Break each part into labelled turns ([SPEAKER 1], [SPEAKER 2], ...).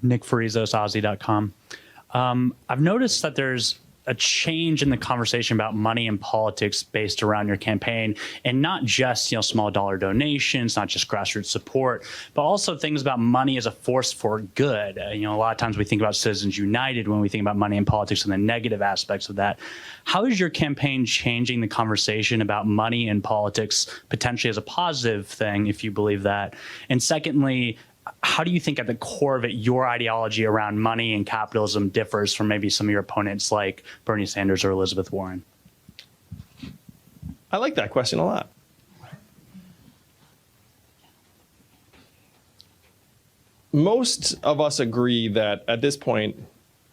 [SPEAKER 1] Nick Farizos, Aussie.com. I've noticed that there's a change in the conversation about money and politics based around your campaign, and not just small dollar donations, not just grassroots support, but also things about money as a force for good. A lot of times we think about Citizens United when we think about money and politics and the negative aspects of that. How is your campaign changing the conversation about money and politics potentially as a positive thing, if you believe that? And secondly, how do you think at the core of it, your ideology around money and capitalism differs from maybe some of your opponents like Bernie Sanders or Elizabeth Warren?
[SPEAKER 2] I like that question a lot. Most of us agree that at this point,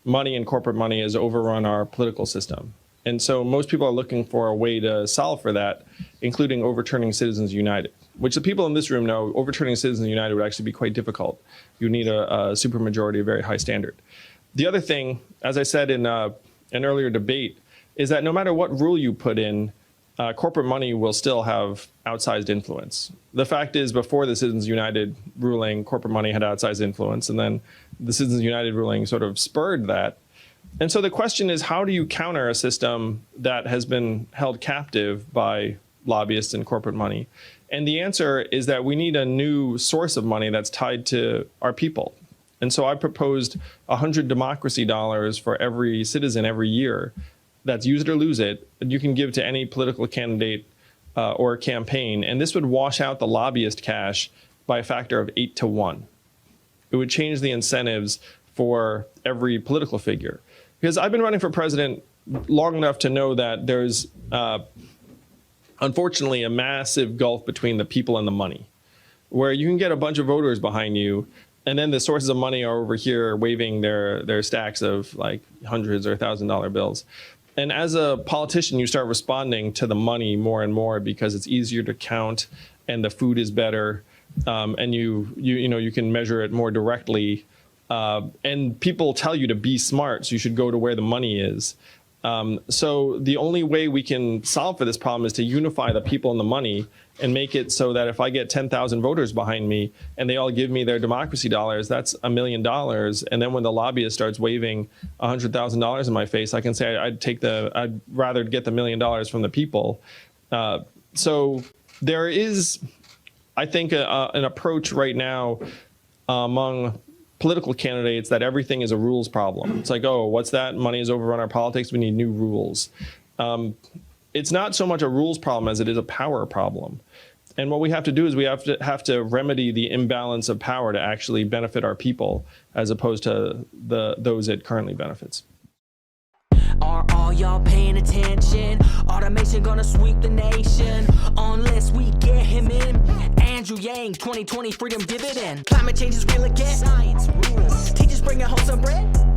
[SPEAKER 2] money and corporate money has overrun our political system. And so most people are looking for a way to solve for that, including overturning Citizens United, which the people in this room know overturning Citizens United would actually be quite difficult. You need a supermajority, a very high standard. The other thing, as I said in an earlier debate, is that no matter what rule you put in, corporate money will still have outsized influence. The fact is, before the Citizens United ruling, corporate money had outsized influence, and then the Citizens United ruling sort of spurred that. And so the question is, how do you counter a system that has been held captive by lobbyists and corporate money? And the answer is that we need a new source of money that's tied to our people. And so I proposed 100 democracy dollars for every citizen every year. That's use it or lose it. You can give to any political candidate or campaign. And this would wash out the lobbyist cash by a factor of 8 to 1. It would change the incentives for every political figure. Because I've been running for president long enough to know that there's unfortunately a massive gulf between the people and the money, where you can get a bunch of voters behind you, and then the sources of money are over here waving their stacks of like hundreds or $1,000 bills. And as a politician, you start responding to the money more and more because it's easier to count and the food is better, and you can measure it more directly. And people tell you to be smart, so you should go to where the money is. So the only way we can solve for this problem is to unify the people and the money and make it so that if I get 10,000 voters behind me and they all give me their democracy dollars, that's $1 million. And then when the lobbyist starts waving $100,000 in my face, I can say I'd rather get the $1 million from the people. So there is, I think, an approach right now among political candidates that everything is a rules problem. It's like, oh, what's that? Money has overrun our politics. We need new rules. It's not so much a rules problem as it is a power problem. And what we have to do is we have to remedy the imbalance of power to actually benefit our people, as opposed to those it currently benefits.
[SPEAKER 3] Are all y'all paying attention? Automation gonna sweep the nation unless we get him in. Andrew Yang, 2020 freedom dividend. Climate change is real again. Science rules. Teachers bringing home some bread.